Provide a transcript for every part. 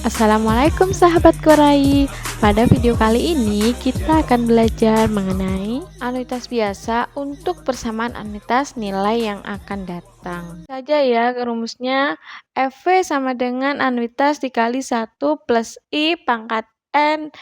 Assalamualaikum sahabat Korai. Pada video kali ini kita akan belajar mengenai anuitas biasa untuk persamaan anuitas nilai yang akan datang. Saja ya rumusnya, FV sama dengan anuitas dikali 1 plus I pangkat N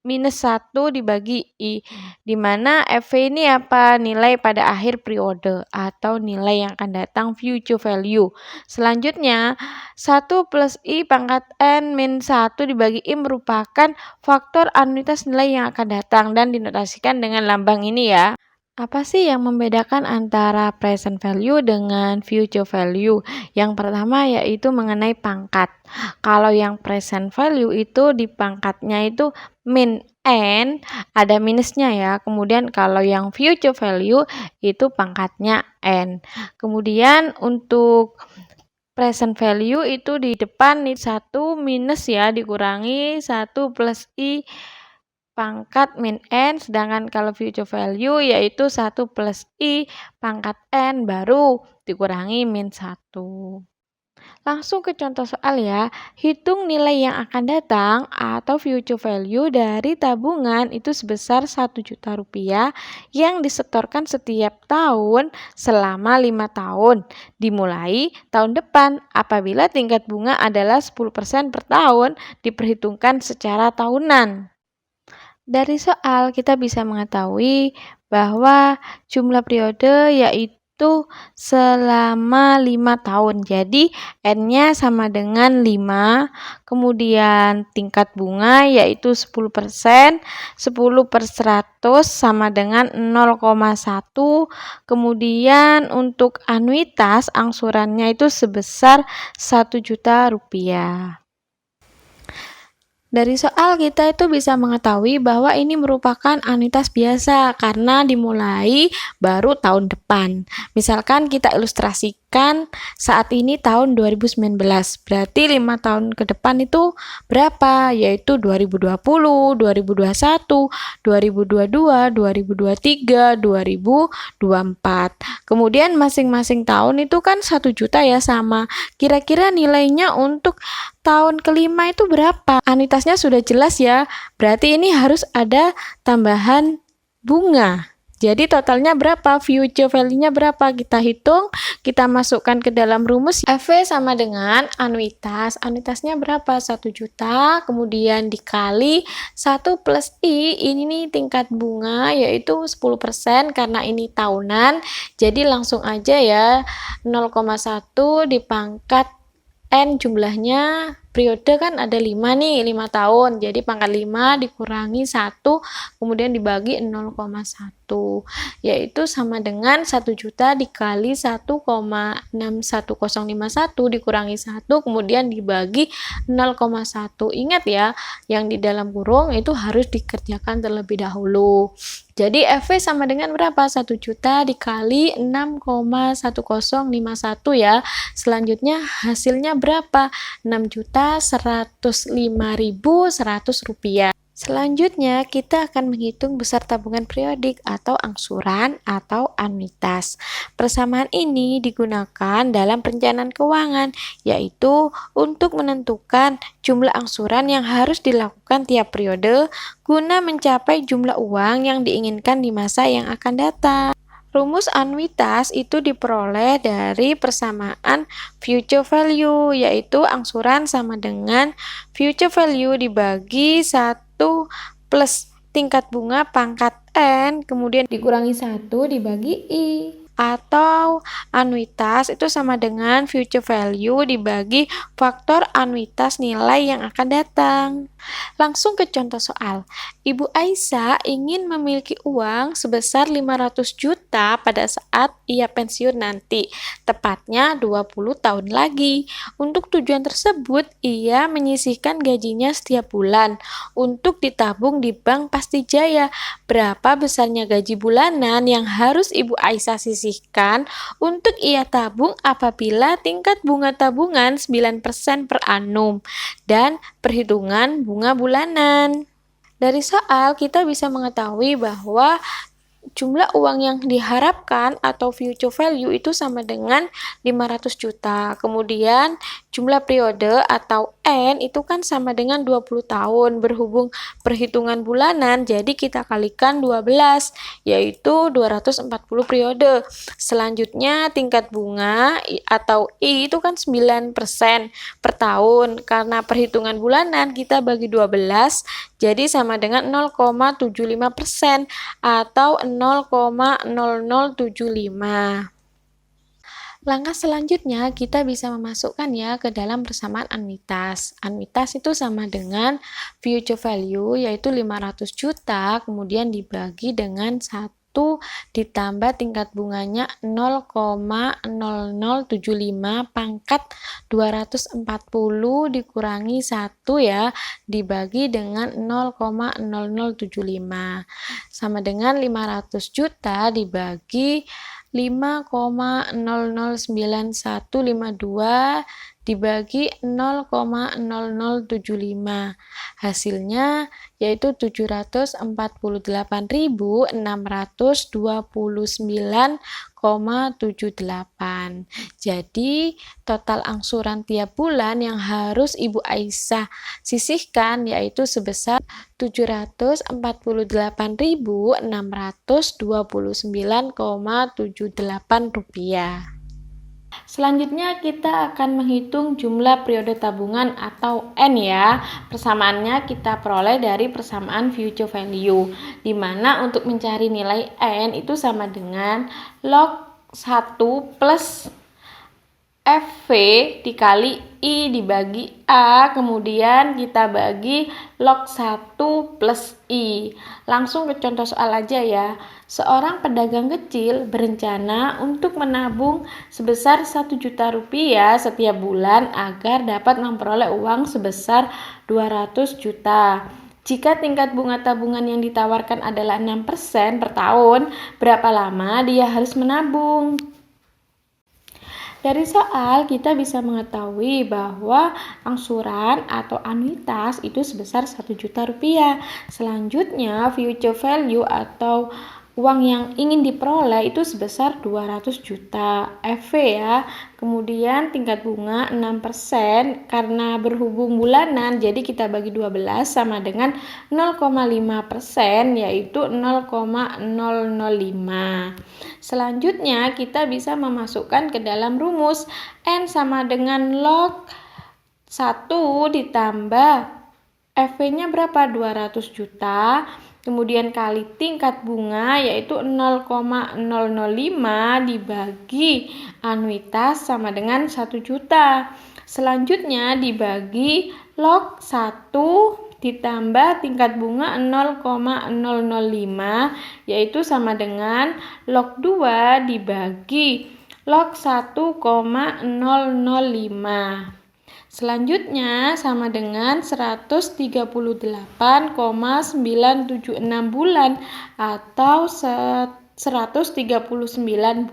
minus 1 dibagi I, di mana FV ini apa? Nilai pada akhir periode atau nilai yang akan datang, future value. Selanjutnya, 1 plus I pangkat N min 1 dibagi I merupakan faktor anuitas nilai yang akan datang dan dinotasikan dengan lambang ini ya. Apa sih yang membedakan antara present value dengan future value? Yang pertama yaitu mengenai pangkat. Kalau yang present value itu di pangkatnya itu min N, ada minusnya ya. Kemudian kalau yang future value itu pangkatnya N. Kemudian untuk present value itu di depan nih 1 minus ya, dikurangi 1 plus I pangkat min N, sedangkan kalau future value yaitu 1 plus I pangkat N baru dikurangi min 1. Langsung ke contoh soal ya. Hitung nilai yang akan datang atau future value dari tabungan itu sebesar 1 juta rupiah yang disetorkan setiap tahun selama 5 tahun. Dimulai tahun depan apabila tingkat bunga adalah 10% per tahun diperhitungkan secara tahunan. Dari soal kita bisa mengetahui bahwa jumlah periode yaitu selama 5 tahun. Jadi N-nya sama dengan 5, kemudian tingkat bunga yaitu 10%, 10 per 100 sama dengan 0,1, kemudian untuk anuitas angsurannya itu sebesar 1 juta rupiah. Dari soal kita itu bisa mengetahui bahwa ini merupakan anuitas biasa karena dimulai baru tahun depan. Misalkan kita ilustrasikan saat ini tahun 2019, berarti 5 tahun ke depan itu berapa? Yaitu 2020, 2021, 2022, 2023, 2024. Kemudian masing-masing tahun itu kan 1 juta ya sama. Kira-kira nilainya untuk tahun kelima itu berapa? Anuitasnya sudah jelas ya, berarti ini harus ada tambahan bunga. Jadi totalnya berapa? Future value-nya berapa? Kita hitung, kita masukkan ke dalam rumus. FV sama dengan anuitas. Anuitasnya berapa? 1 juta, kemudian dikali 1 plus I, ini nih tingkat bunga yaitu 10% karena ini tahunan. Jadi langsung aja ya, 0,1 dipangkat N jumlahnya periode kan ada 5 nih, 5 tahun. Jadi pangkat 5 dikurangi 1, kemudian dibagi 0,1. Yaitu sama dengan 1 juta dikali 1,61051 dikurangi 1, kemudian dibagi 0,1. Ingat ya, yang di dalam kurung itu harus dikerjakan terlebih dahulu. Jadi FV sama dengan berapa? 1 juta dikali 6,1051 ya. Selanjutnya hasilnya berapa? 6.105.100 rupiah. Selanjutnya kita akan menghitung besar tabungan periodik atau angsuran atau anuitas. Persamaan ini digunakan dalam perencanaan keuangan, yaitu untuk menentukan jumlah angsuran yang harus dilakukan tiap periode guna mencapai jumlah uang yang diinginkan di masa yang akan datang. Rumus anuitas itu diperoleh dari persamaan future value, yaitu angsuran sama dengan future value dibagi 1 plus tingkat bunga pangkat N, kemudian dikurangi 1 dibagi I. Atau anuitas itu sama dengan future value dibagi faktor anuitas nilai yang akan datang. Langsung ke contoh soal. Ibu Aisyah ingin memiliki uang sebesar 500 juta pada saat ia pensiun nanti, tepatnya 20 tahun lagi. Untuk tujuan tersebut, ia menyisihkan gajinya setiap bulan untuk ditabung di Bank Pastijaya. Berapa besarnya gaji bulanan yang harus Ibu Aisyah sisihkan untuk ia tabung apabila tingkat bunga tabungan 9% per annum dan perhitungan bunga bulanan? Dari soal kita bisa mengetahui bahwa jumlah uang yang diharapkan atau future value itu sama dengan 500 juta. Kemudian jumlah periode atau N itu kan sama dengan 20 tahun. Berhubung perhitungan bulanan, jadi kita kalikan 12, yaitu 240 periode. Selanjutnya tingkat bunga atau I itu kan 9% per tahun. Karena perhitungan bulanan kita bagi 12, jadi sama dengan 0,75% atau 0,0075. Langkah selanjutnya kita bisa memasukkan ya ke dalam persamaan anuitas. Anuitas itu sama dengan future value yaitu 500 juta kemudian dibagi dengan 1 ditambah tingkat bunganya 0,0075 pangkat 240 dikurangi 1 ya dibagi dengan 0,0075 sama dengan 500 juta dibagi 5,009152 dibagi 0,0075. Hasilnya yaitu 748.629,78. Jadi total angsuran tiap bulan yang harus Ibu Aisyah sisihkan yaitu sebesar 748.629,78 rupiah. Selanjutnya kita akan menghitung jumlah periode tabungan atau N ya. Persamaannya kita peroleh dari persamaan future value, di mana untuk mencari nilai N itu sama dengan log 1 plus FV dikali I dibagi A, kemudian kita bagi log 1 plus I. Langsung ke contoh soal aja ya. Seorang pedagang kecil berencana untuk menabung sebesar 1 juta rupiah setiap bulan agar dapat memperoleh uang sebesar 200 juta. Jika tingkat bunga tabungan yang ditawarkan adalah 6% per tahun, berapa lama dia harus menabung? Dari soal kita bisa mengetahui bahwa angsuran atau anuitas itu sebesar 1 juta rupiah. Selanjutnya future value atau uang yang ingin diperoleh itu sebesar 200 juta FV ya. Kemudian tingkat bunga 6% karena berhubung bulanan jadi kita bagi 12 sama dengan 0,5% yaitu 0,005. Selanjutnya kita bisa memasukkan ke dalam rumus N sama dengan log 1 ditambah FV-nya berapa? 200 juta. Kemudian kali tingkat bunga yaitu 0,005 dibagi anuitas sama dengan 1 juta. Selanjutnya dibagi log 1 ditambah tingkat bunga 0,005 yaitu sama dengan log 2 dibagi log 1,005. Selanjutnya sama dengan 138,976 bulan atau 139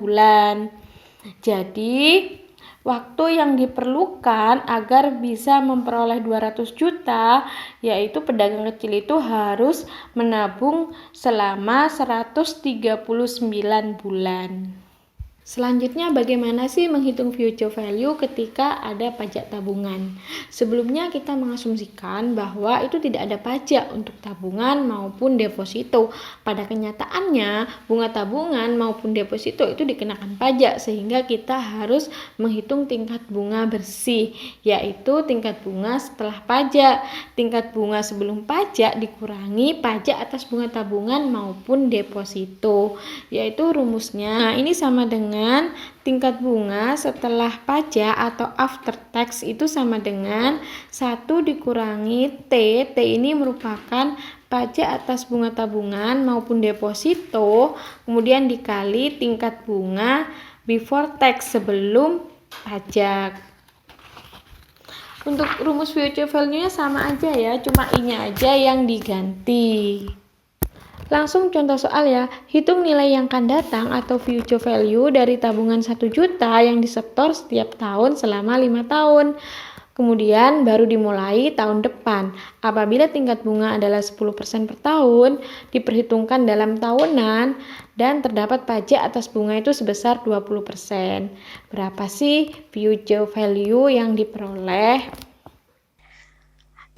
bulan. Jadi waktu yang diperlukan agar bisa memperoleh 200 juta yaitu pedagang kecil itu harus menabung selama 139 bulan. Selanjutnya bagaimana sih menghitung future value ketika ada pajak tabungan? Sebelumnya kita mengasumsikan bahwa itu tidak ada pajak untuk tabungan maupun deposito. Pada kenyataannya bunga tabungan maupun deposito itu dikenakan pajak sehingga kita harus menghitung tingkat bunga bersih yaitu tingkat bunga setelah pajak. Tingkat bunga sebelum pajak dikurangi pajak atas bunga tabungan maupun deposito yaitu rumusnya ini sama dengan tingkat bunga setelah pajak atau after tax itu sama dengan 1 dikurangi T. T ini merupakan pajak atas bunga tabungan maupun deposito, kemudian dikali tingkat bunga before tax sebelum pajak. Untuk rumus future value-nya sama aja ya, cuma I-nya aja yang diganti. Langsung contoh soal ya, hitung nilai yang akan datang atau future value dari tabungan 1 juta yang disetor setiap tahun selama 5 tahun. Kemudian baru dimulai tahun depan. Apabila tingkat bunga adalah 10% per tahun, diperhitungkan dalam tahunan dan terdapat pajak atas bunga itu sebesar 20%. Berapa sih future value yang diperoleh?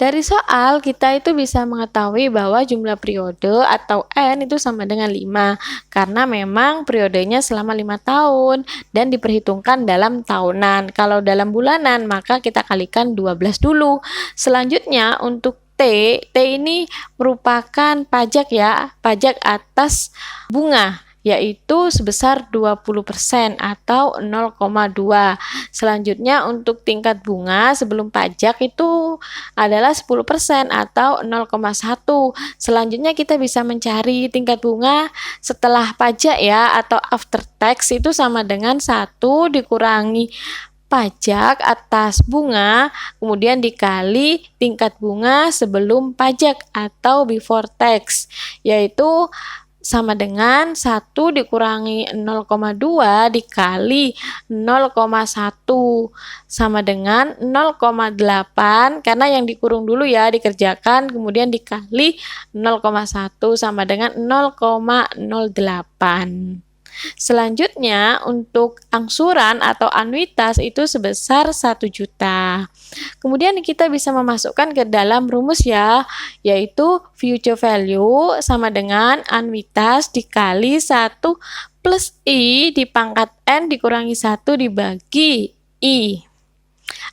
Dari soal kita itu bisa mengetahui bahwa jumlah periode atau N itu sama dengan 5 karena memang periodenya selama 5 tahun dan diperhitungkan dalam tahunan. Kalau dalam bulanan maka kita kalikan 12 dulu. Selanjutnya untuk T ini merupakan pajak ya, pajak atas bunga, yaitu sebesar 20% atau 0,2. Selanjutnya untuk tingkat bunga sebelum pajak itu adalah 10% atau 0,1. Selanjutnya kita bisa mencari tingkat bunga setelah pajak ya, atau after tax itu sama dengan 1 dikurangi pajak atas bunga, kemudian dikali tingkat bunga sebelum pajak atau before tax, yaitu sama dengan 1 dikurangi 0,2 dikali 0,1 sama dengan 0,8 karena yang dikurung dulu ya dikerjakan, kemudian dikali 0,1 sama dengan 0,08. Selanjutnya untuk angsuran atau anuitas itu sebesar 1 juta. Kemudian kita bisa memasukkan ke dalam rumus ya, yaitu future value sama dengan anuitas dikali 1 plus I dipangkat N dikurangi 1 dibagi I.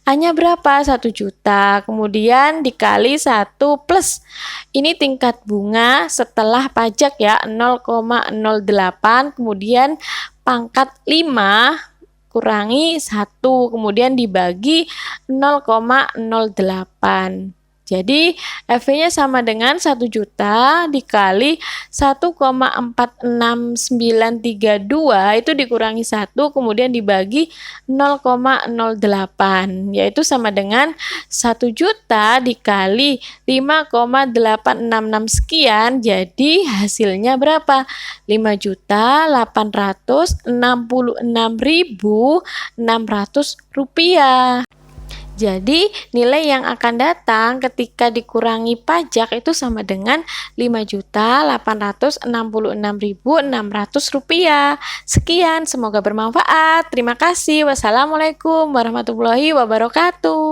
A-nya berapa? 1 juta. Kemudian dikali 1 plus. Ini tingkat bunga setelah pajak ya, 0,08. Kemudian pangkat 5 kurangi 1. Kemudian dibagi 0,08. Jadi FV-nya sama dengan 1 juta dikali 1,46932 itu dikurangi 1 kemudian dibagi 0,08 yaitu sama dengan 1 juta dikali 5,866 sekian, jadi hasilnya berapa? 5.866.600 rupiah. Jadi, nilai yang akan datang ketika dikurangi pajak itu sama dengan 5.866.600 rupiah. Sekian, semoga bermanfaat. Terima kasih. Wassalamualaikum warahmatullahi wabarakatuh.